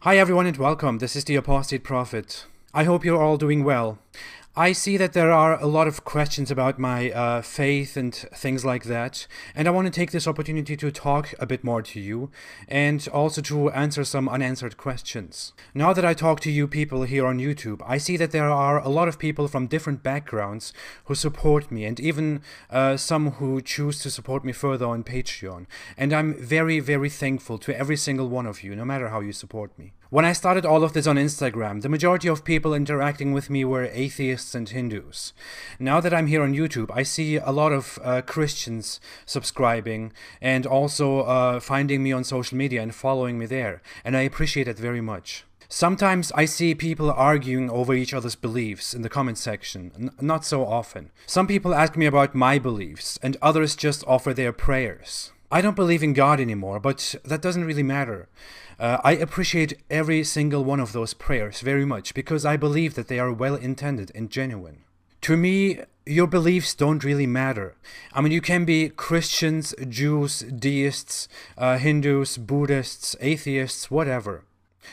Hi everyone and welcome. This is the Apostate Prophet. I hope you're all doing well. I see that there are a lot of questions about my faith and things like that, and I want to take this opportunity to talk a bit more to you, and also to answer some unanswered questions. Now that I talk to you people here on YouTube, I see that there are a lot of people from different backgrounds who support me, and even some who choose to support me further on Patreon, and I'm very, very thankful to every single one of you, no matter how you support me. When I started all of this on Instagram, the majority of people interacting with me were atheists and Hindus. Now that I'm here on YouTube, I see a lot of Christians subscribing and also finding me on social media and following me there, and I appreciate it very much. Sometimes I see people arguing over each other's beliefs in the comment section, not so often. Some people ask me about my beliefs, and others just offer their prayers. I don't believe in God anymore, but that doesn't really matter. I appreciate every single one of those prayers very much because I believe that they are well intended and genuine. To me, your beliefs don't really matter. I mean, you can be Christians, Jews, deists, Hindus, Buddhists, atheists, whatever.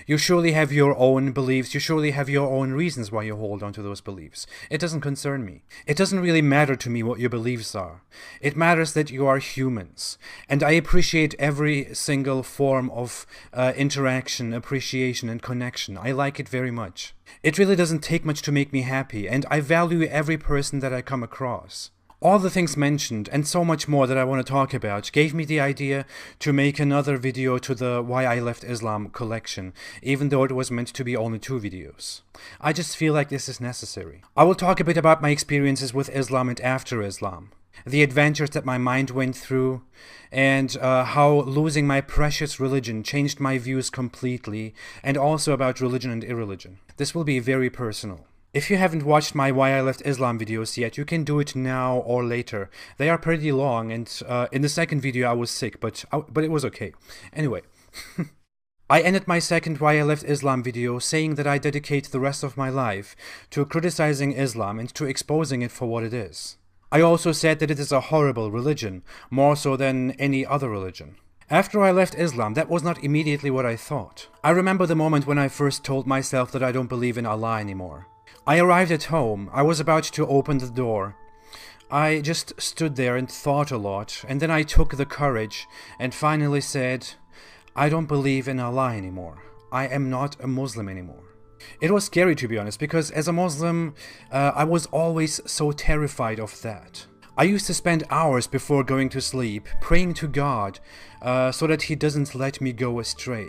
You surely have your own beliefs, you surely have your own reasons why you hold on to those beliefs. It doesn't concern me. It doesn't really matter to me what your beliefs are. It matters that you are humans. And I appreciate every single form of interaction, appreciation, and connection. I like it very much. It really doesn't take much to make me happy, and I value every person that I come across. All the things mentioned, and so much more that I want to talk about, gave me the idea to make another video to the Why I Left Islam collection, even though it was meant to be only 2 videos. I just feel like this is necessary. I will talk a bit about my experiences with Islam and after Islam, the adventures that my mind went through, and how losing my precious religion changed my views completely, and also about religion and irreligion. This will be very personal. If you haven't watched my Why I Left Islam videos yet, you can do it now or later. They are pretty long, and in the second video I was sick, but it was okay. Anyway, I ended my second Why I Left Islam video saying that I dedicate the rest of my life to criticizing Islam and to exposing it for what it is. I also said that it is a horrible religion, more so than any other religion. After I left Islam, that was not immediately what I thought. I remember the moment when I first told myself that I don't believe in Allah anymore. I arrived at home. I was about to open the door. I just stood there and thought a lot, and then I took the courage and finally said, I don't believe in Allah anymore. I am not a Muslim anymore. It was scary, to be honest, because as a Muslim, I was always so terrified of that. I used to spend hours before going to sleep praying to God so that He doesn't let me go astray.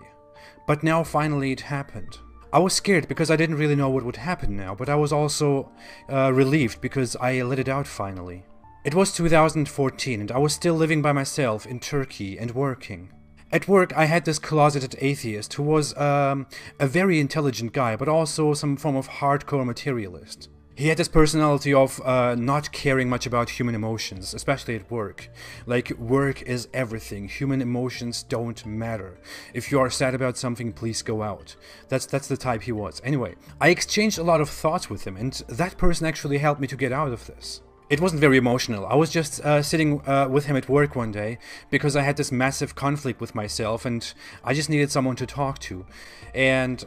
But now finally it happened. I was scared because I didn't really know what would happen now, but I was also relieved because I let it out finally. It was 2014 and I was still living by myself in Turkey and working. At work I had this closeted atheist who was a very intelligent guy, but also some form of hardcore materialist. He had this personality of not caring much about human emotions, especially at work. Like, work is everything. Human emotions don't matter. If you are sad about something, please go out. That's the type he was. Anyway, I exchanged a lot of thoughts with him, and that person actually helped me to get out of this. It wasn't very emotional. I was just sitting with him at work one day because I had this massive conflict with myself, and I just needed someone to talk to. And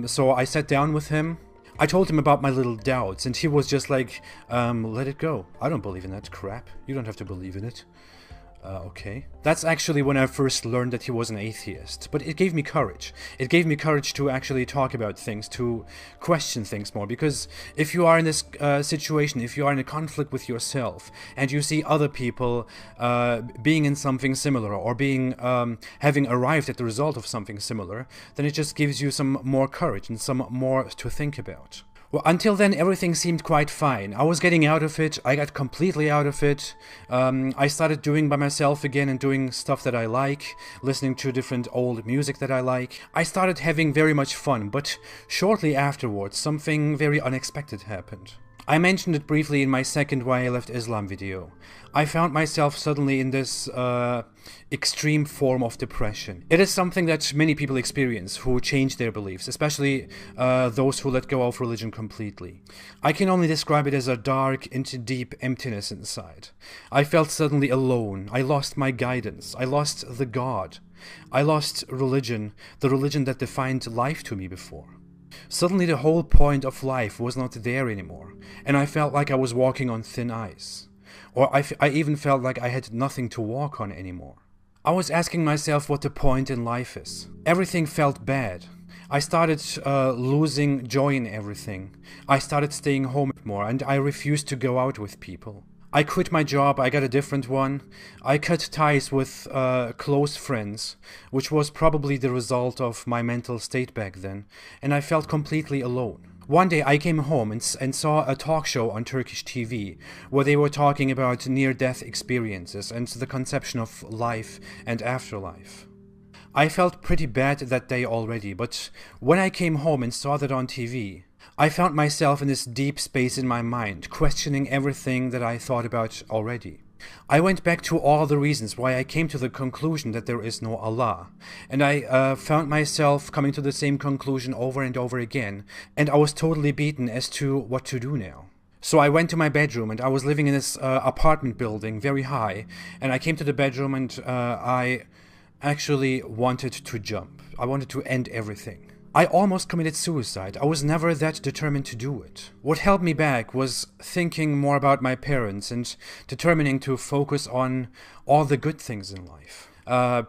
so I sat down with him. I told him about my little doubts, and he was just like, let it go. I don't believe in that crap. You don't have to believe in it. Okay. That's actually when I first learned that he was an atheist. But it gave me courage. It gave me courage to actually talk about things, to question things more. Because if you are in this situation, if you are in a conflict with yourself, and you see other people being in something similar, or being having arrived at the result of something similar, then it just gives you some more courage and some more to think about. Well, until then, everything seemed quite fine. I was getting out of it. I got completely out of it. I started doing by myself again and doing stuff that I like, listening to different old music that I like. I started having very much fun, but shortly afterwards, something very unexpected happened. I mentioned it briefly in my second Why I Left Islam video. I found myself suddenly in this extreme form of depression. It is something that many people experience who change their beliefs, especially those who let go of religion completely. I can only describe it as a dark and deep emptiness inside. I felt suddenly alone. I lost my guidance. I lost the God. I lost religion, the religion that defined life to me before. Suddenly the whole point of life was not there anymore, and I felt like I was walking on thin ice. Or I even felt like I had nothing to walk on anymore. I was asking myself what the point in life is. Everything felt bad. I started losing joy in everything. I started staying home more, and I refused to go out with people. I quit my job, I got a different one. I cut ties with close friends, which was probably the result of my mental state back then, and I felt completely alone. One day I came home and saw a talk show on Turkish TV where they were talking about near-death experiences and the conception of life and afterlife. I felt pretty bad that day already, but when I came home and saw that on TV, I found myself in this deep space in my mind, questioning everything that I thought about already. I went back to all the reasons why I came to the conclusion that there is no Allah, and I found myself coming to the same conclusion over and over again, and I was totally beaten as to what to do now. So I went to my bedroom, and I was living in this apartment building, very high, and I came to the bedroom and I actually wanted to jump. I wanted to end everything. I almost committed suicide. I was never that determined to do it. What held me back was thinking more about my parents and determining to focus on all the good things in life.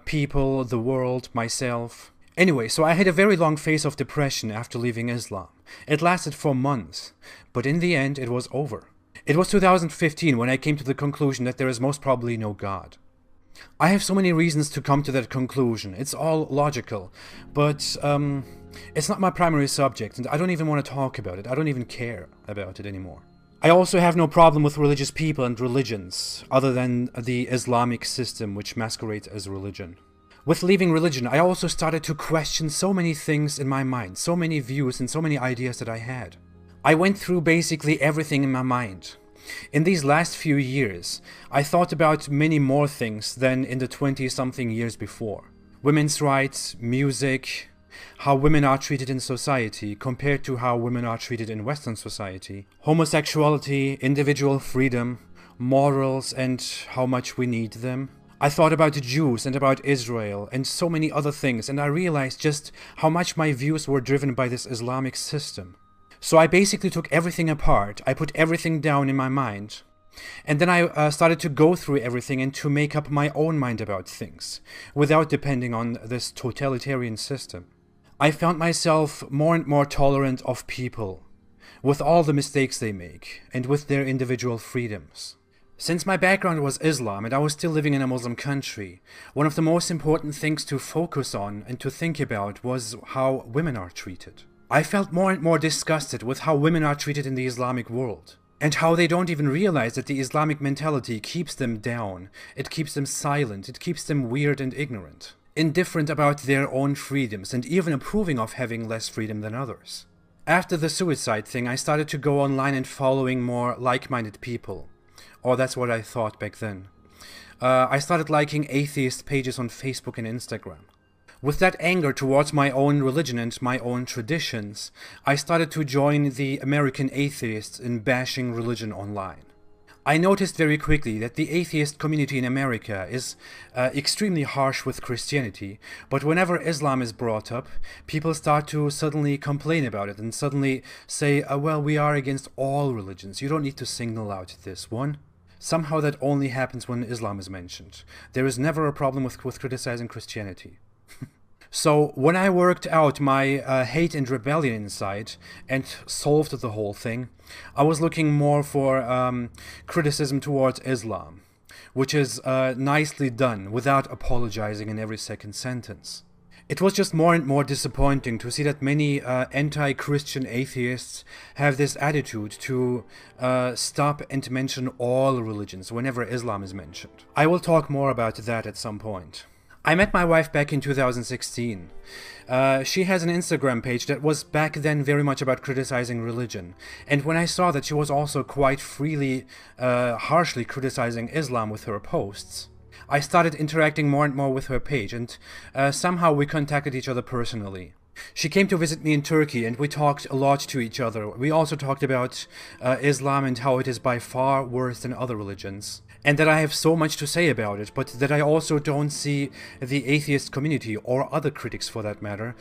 People, the world, myself. Anyway, so I had a very long phase of depression after leaving Islam. It lasted for months, but in the end it was over. It was 2015 when I came to the conclusion that there is most probably no God. I have so many reasons to come to that conclusion. It's all logical, but it's not my primary subject, and I don't even want to talk about it. I don't even care about it anymore. I also have no problem with religious people and religions, other than the Islamic system, which masquerades as religion. With leaving religion, I also started to question so many things in my mind, so many views and so many ideas that I had. I went through basically everything in my mind. In these last few years, I thought about many more things than in the 20-something years before. Women's rights, music, how women are treated in society compared to how women are treated in Western society, homosexuality, individual freedom, morals, and how much we need them. I thought about the Jews and about Israel and so many other things, and I realized just how much my views were driven by this Islamic system. So I basically took everything apart, I put everything down in my mind, and then I started to go through everything and to make up my own mind about things, without depending on this totalitarian system. I found myself more and more tolerant of people, with all the mistakes they make, and with their individual freedoms. Since my background was Islam and I was still living in a Muslim country, one of the most important things to focus on and to think about was how women are treated. I felt more and more disgusted with how women are treated in the Islamic world, and how they don't even realize that the Islamic mentality keeps them down, it keeps them silent, it keeps them weird and ignorant, indifferent about their own freedoms, and even approving of having less freedom than others. After the suicide thing, I started to go online and following more like-minded people, or that's what I thought back then. I started liking atheist pages on Facebook and Instagram. With that anger towards my own religion and my own traditions, I started to join the American atheists in bashing religion online. I noticed very quickly that the atheist community in America is extremely harsh with Christianity, but whenever Islam is brought up, people start to suddenly complain about it and suddenly say, well, we are against all religions, you don't need to single out this one. Somehow that only happens when Islam is mentioned. There is never a problem with criticizing Christianity. So when I worked out my hate and rebellion inside and solved the whole thing, I was looking more for criticism towards Islam, which is nicely done without apologizing in every second sentence. It was just more and more disappointing to see that many anti-Christian atheists have this attitude to stop and mention all religions whenever Islam is mentioned. I will talk more about that at some point. I met my wife back in 2016. She has an Instagram page that was back then very much about criticizing religion. And when I saw that she was also quite freely, harshly criticizing Islam with her posts, I started interacting more and more with her page, and somehow we contacted each other personally. She came to visit me in Turkey, and we talked a lot to each other. We also talked about Islam and how it is by far worse than other religions. And that I have so much to say about it, but that I also don't see the atheist community, or other critics for that matter,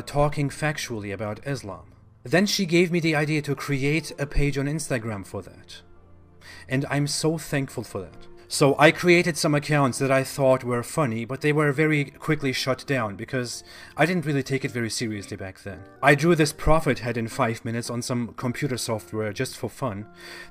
talking factually about Islam. Then she gave me the idea to create a page on Instagram for that. And I'm so thankful for that. So I created some accounts that I thought were funny, but they were very quickly shut down because I didn't really take it very seriously back then. I drew this prophet head in 5 minutes on some computer software just for fun.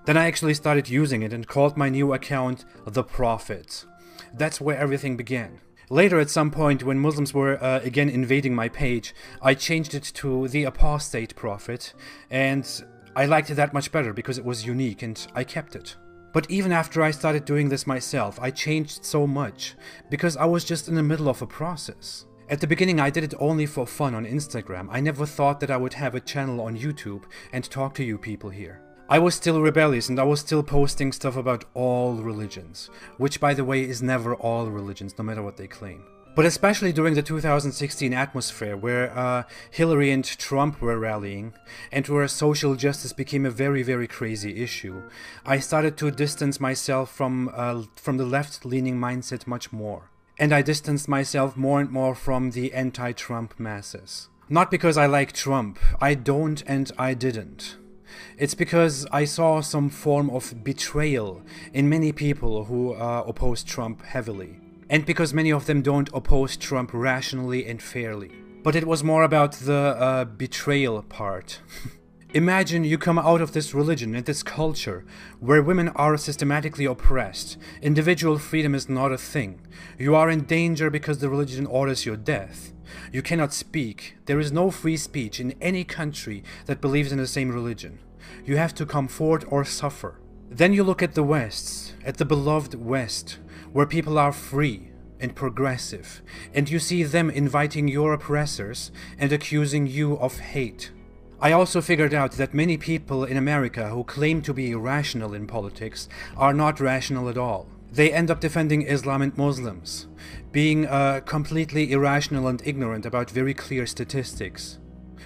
Then I actually started using it and called my new account The Prophet. That's where everything began. Later, at some point, when Muslims were again invading my page, I changed it to The Apostate Prophet, and I liked it that much better because it was unique, and I kept it. But even after I started doing this myself, I changed so much, because I was just in the middle of a process. At the beginning I did it only for fun on Instagram. I never thought that I would have a channel on YouTube and talk to you people here. I was still rebellious, and I was still posting stuff about all religions, which by the way is never all religions, no matter what they claim. But especially during the 2016 atmosphere, where Hillary and Trump were rallying, and where social justice became a very, very crazy issue, I started to distance myself from the left-leaning mindset much more. And I distanced myself more and more from the anti-Trump masses. Not because I like Trump. I don't, and I didn't. It's because I saw some form of betrayal in many people who oppose Trump heavily. And because many of them don't oppose Trump rationally and fairly. But it was more about the betrayal part. Imagine you come out of this religion and this culture where women are systematically oppressed. Individual freedom is not a thing. You are in danger because the religion orders your death. You cannot speak. There is no free speech in any country that believes in the same religion. You have to come forward or suffer. Then you look at the West, at the beloved West, where people are free and progressive, and you see them inviting your oppressors and accusing you of hate. I also figured out that many people in America who claim to be rational in politics are not rational at all. They end up defending Islam and Muslims, being completely irrational and ignorant about very clear statistics,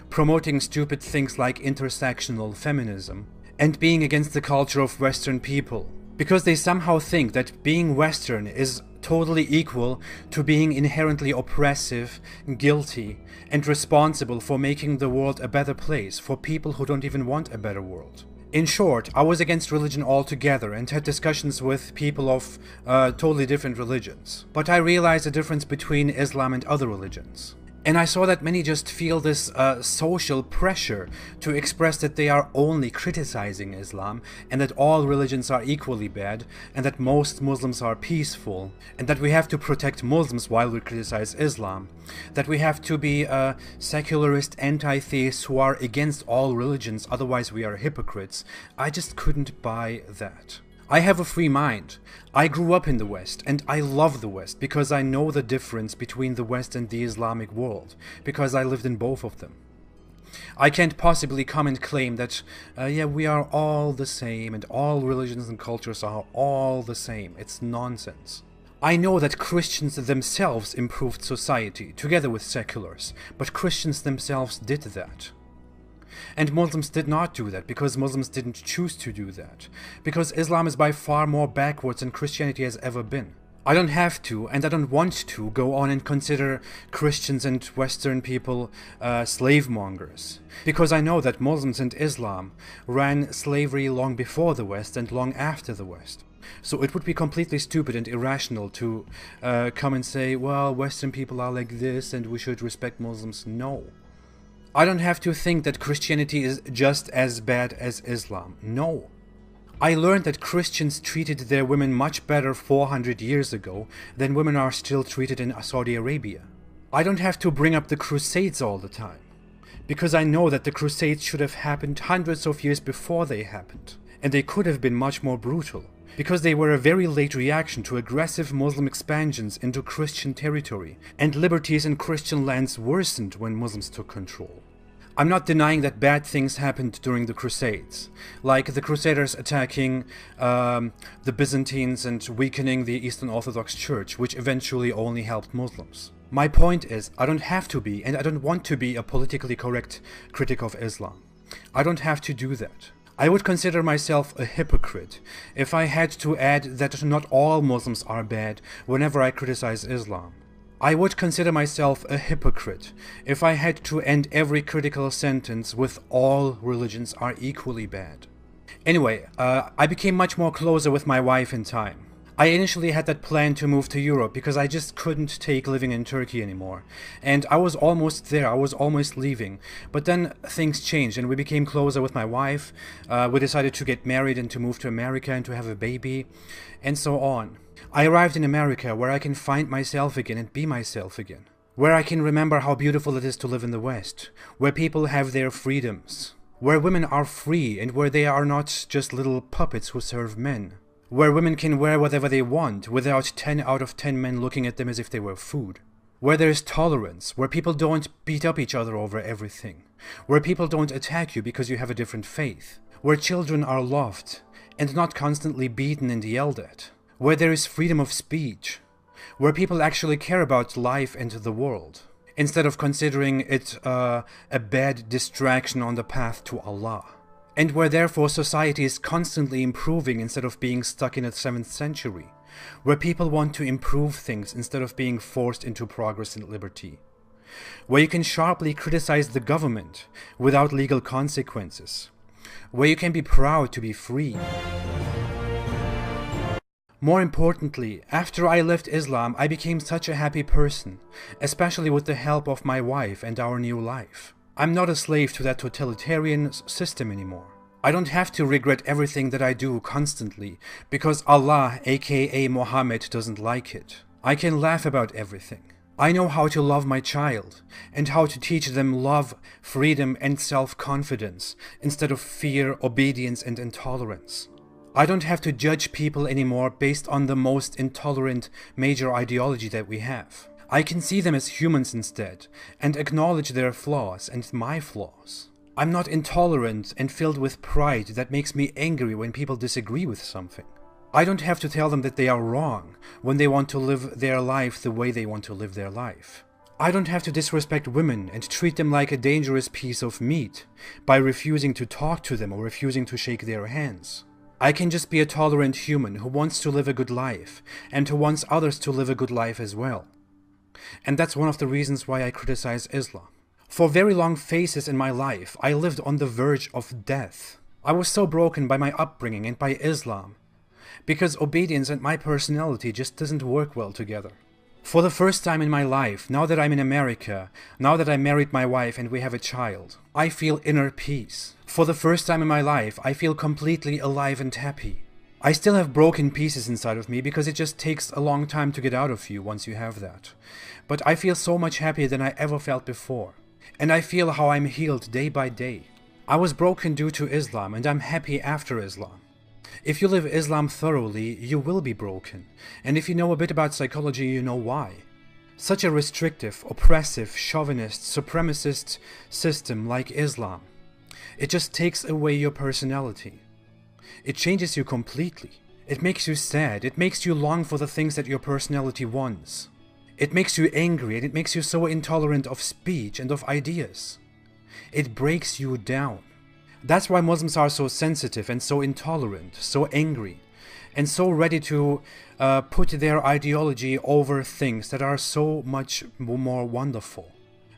promoting stupid things like intersectional feminism, and being against the culture of Western people. Because they somehow think that being Western is totally equal to being inherently oppressive, guilty, and responsible for making the world a better place for people who don't even want a better world. In short, I was against religion altogether and had discussions with people of totally different religions. But I realized the difference between Islam and other religions. And I saw that many just feel this social pressure to express that they are only criticizing Islam, and that all religions are equally bad, and that most Muslims are peaceful, and that we have to protect Muslims while we criticize Islam, that we have to be secularist anti-theists who are against all religions, otherwise we are hypocrites. I just couldn't buy that. I have a free mind. I grew up in the West, and I love the West because I know the difference between the West and the Islamic world, because I lived in both of them. I can't possibly come and claim that, yeah, we are all the same, and all religions and cultures are all the same. It's nonsense. I know that Christians themselves improved society, together with seculars, but Christians themselves did that. And Muslims did not do that, because Muslims didn't choose to do that. Because Islam is by far more backwards than Christianity has ever been. I don't have to, and I don't want to, go on and consider Christians and Western people slave mongers. Because I know that Muslims and Islam ran slavery long before the West and long after the West. So it would be completely stupid and irrational to come and say, well, Western people are like this and we should respect Muslims. No. I don't have to think that Christianity is just as bad as Islam. No. I learned that Christians treated their women much better 400 years ago than women are still treated in Saudi Arabia. I don't have to bring up the Crusades all the time, because I know that the Crusades should have happened hundreds of years before they happened, and they could have been much more brutal, because they were a very late reaction to aggressive Muslim expansions into Christian territory, and liberties in Christian lands worsened when Muslims took control. I'm not denying that bad things happened during the Crusades, like the Crusaders attacking the Byzantines and weakening the Eastern Orthodox Church, which eventually only helped Muslims. My point is, I don't have to be, and I don't want to be a politically correct critic of Islam. I don't have to do that. I would consider myself a hypocrite if I had to add that not all Muslims are bad whenever I criticize Islam. I would consider myself a hypocrite if I had to end every critical sentence with all religions are equally bad. Anyway, I became much more closer with my wife in time. I initially had that plan to move to Europe because I just couldn't take living in Turkey anymore. And I was almost there, I was almost leaving. But then things changed and we became closer with my wife. We decided to get married and to move to America and to have a baby, and so on. I arrived in America where I can find myself again and be myself again. Where I can remember how beautiful it is to live in the West. Where people have their freedoms. Where women are free and where they are not just little puppets who serve men. Where women can wear whatever they want without 10 out of 10 men looking at them as if they were food. Where there is tolerance, where people don't beat up each other over everything. Where people don't attack you because you have a different faith. Where children are loved and not constantly beaten and yelled at. Where there is freedom of speech. Where people actually care about life and the world, instead of considering it a bad distraction on the path to Allah. And where therefore society is constantly improving instead of being stuck in the 7th century, where people want to improve things instead of being forced into progress and liberty, where you can sharply criticize the government without legal consequences, where you can be proud to be free. More importantly, after I left Islam, I became such a happy person, especially with the help of my wife and our new life. I'm not a slave to that totalitarian system anymore. I don't have to regret everything that I do constantly because Allah, aka Muhammad, doesn't like it. I can laugh about everything. I know how to love my child and how to teach them love, freedom, and self-confidence instead of fear, obedience, and intolerance. I don't have to judge people anymore based on the most intolerant major ideology that we have. I can see them as humans instead, and acknowledge their flaws and my flaws. I'm not intolerant and filled with pride that makes me angry when people disagree with something. I don't have to tell them that they are wrong when they want to live their life the way they want to live their life. I don't have to disrespect women and treat them like a dangerous piece of meat by refusing to talk to them or refusing to shake their hands. I can just be a tolerant human who wants to live a good life and who wants others to live a good life as well. And that's one of the reasons why I criticize Islam. For very long phases in my life, I lived on the verge of death. I was so broken by my upbringing and by Islam, because obedience and my personality just doesn't work well together. For the first time in my life, now that I'm in America, now that I married my wife and we have a child, I feel inner peace. For the first time in my life, I feel completely alive and happy. I still have broken pieces inside of me because it just takes a long time to get out of you once you have that. But I feel so much happier than I ever felt before. And I feel how I'm healed day by day. I was broken due to Islam and I'm happy after Islam. If you live Islam thoroughly, you will be broken. And if you know a bit about psychology, you know why. Such a restrictive, oppressive, chauvinist, supremacist system like Islam, it just takes away your personality. It changes you completely. It makes you sad. It makes you long for the things that your personality wants. It makes you angry and it makes you so intolerant of speech and of ideas. It breaks you down. That's why Muslims are so sensitive and so intolerant, so angry, and so ready to put their ideology over things that are so much more wonderful.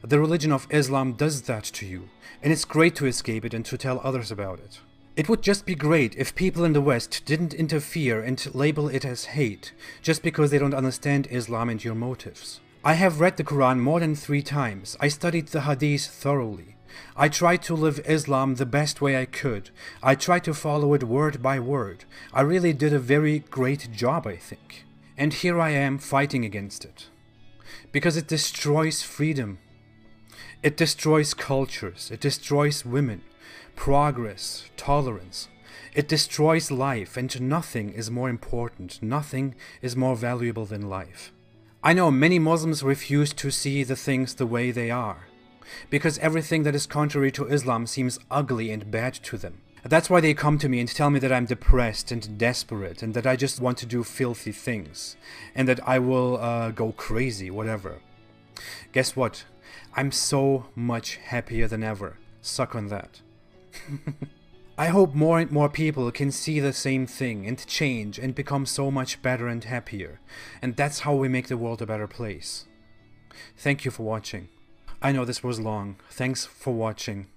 The religion of Islam does that to you, and it's great to escape it and to tell others about it. It would just be great if people in the West didn't interfere and label it as hate, just because they don't understand Islam and your motives. I have read the Quran more than 3 times. I studied the Hadith thoroughly. I tried to live Islam the best way I could. I tried to follow it word by word. I really did a very great job, I think. And here I am fighting against it. Because it destroys freedom. It destroys cultures. It destroys women. Progress, tolerance. It destroys life, and nothing is more important, nothing is more valuable than life. I know many Muslims refuse to see the things the way they are, because everything that is contrary to Islam seems ugly and bad to them. That's why they come to me and tell me that I'm depressed and desperate, and that I just want to do filthy things, and that I will go crazy, whatever. Guess what? I'm so much happier than ever. Suck on that. I hope more and more people can see the same thing and change and become so much better and happier. And that's how we make the world a better place. Thank you for watching. I know this was long. Thanks for watching.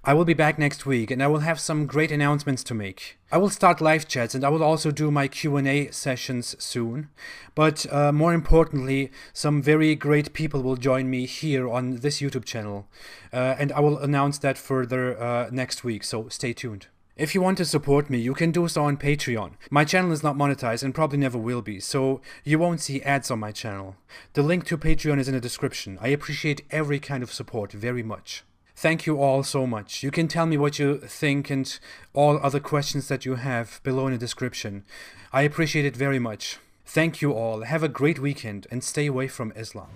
I will be back next week and I will have some great announcements to make. I will start live chats and I will also do my Q&A sessions soon. But more importantly, some very great people will join me here on this YouTube channel. And I will announce that further next week, so stay tuned. If you want to support me, you can do so on Patreon. My channel is not monetized and probably never will be, so you won't see ads on my channel. The link to Patreon is in the description. I appreciate every kind of support very much. Thank you all so much. You can tell me what you think and all other questions that you have below in the description. I appreciate it very much. Thank you all. Have a great weekend and stay away from Islam.